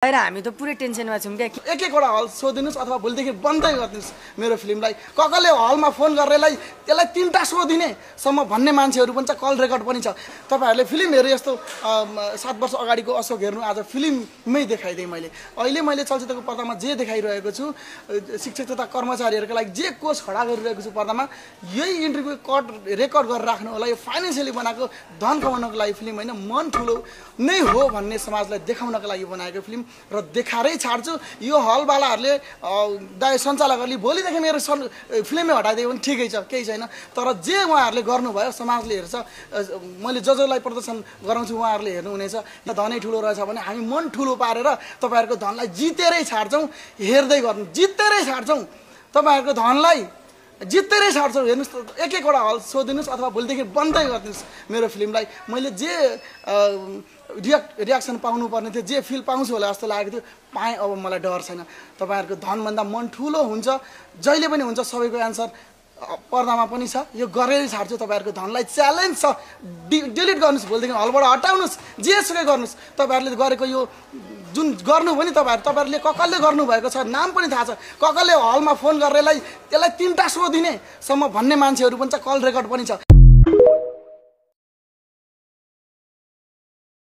हैन हामी त पुरै टेन्सनमा छौं के एक एकवटा हल सोधिनुस् अथवा भोलिदेखि बन्दै गरिदिनुस् मेरो फिल्मलाई ककले हलमा फोन गरेलाई त्यसलाई 3टा शो दिने सम्म भन्ने मान्छेहरू पनि छ कल रेकर्ड पनि छ तपाईहरुले फिल्म हेरे यस्तो 7 वर्ष अगाडिको अशोक हेर्नु आज फिल्ममै देखाइदिए अहिले मैले चलचित्रको पर्दामा जे देखाइरहेको छु शिक्षक तथा कर्मचारीहरुको लागि जे कोष खडा गरिरहेको छु पर्दामा यही इन्टरभ्यु कट रेकर्ड गरेर राख्नु होला यो फाइनान्शियली बनाएको धन कमाउनको लागि फिल्म हैन मन ठुलो नै हो भन्ने समाजलाई देखाउनको लागि बनाएको फिल्म र देखारै छाड्छु यो हलवालाहरुले दाइ सञ्चालकहरुले भोलिदेखि मेरो फिल्ममै हटाइदियो भने ठिकै छ केही छैन तर जे उहाँहरुले गर्नुभयो समाजले हेर्छ मैले जजलाई प्रदर्शन गराउँछु उहाँहरुले हेर्नुहुनेछ धनै ठुलो रहेछ भने हामी मन ठुलो पारेर तपाईहरुको धनलाई जितेरै छाड्छौं हेर्दै गर्नु जितेरै छाड्छौं तपाईहरुको धनलाई जितेरै छाड्छौं हेर्नुस् एक एकवटा हल सोधिनुस् अथवा भोलिदेखि बन्दै गरिदिनुस् मेरो फिल्मलाई मैले जे रियाक्सन पाउनु पर्ने थियो जे फिल पाउँछु होला जस्तो लागेको थियो पाएँ अब मलाई डर छैन तपाईहरुको धनभन्दा मन ठुलो हुन्छ जहिले पनि हुन्छ सबैको एन्सर पर्दामा पनि छ यो गरेरै छाड्छु तपाईहरुको धनलाई च्यालेन्ज छ डिलिट गर्नुस् भोलिदेखि हलबाट हटाउनुस् जेसुकै गर्नुस् तपाईहरुले गरेको यो जुन गर्नु पनि तपाईहरुले ककलले गर्नु भएको छ नाम पनि थाहा छ ककलले हलमा फोन गरेलाई त्यसलाई 3टा शो दिने सम्म भन्ने मान्छेहरू पनि छ कल रेकर्ड पनि छ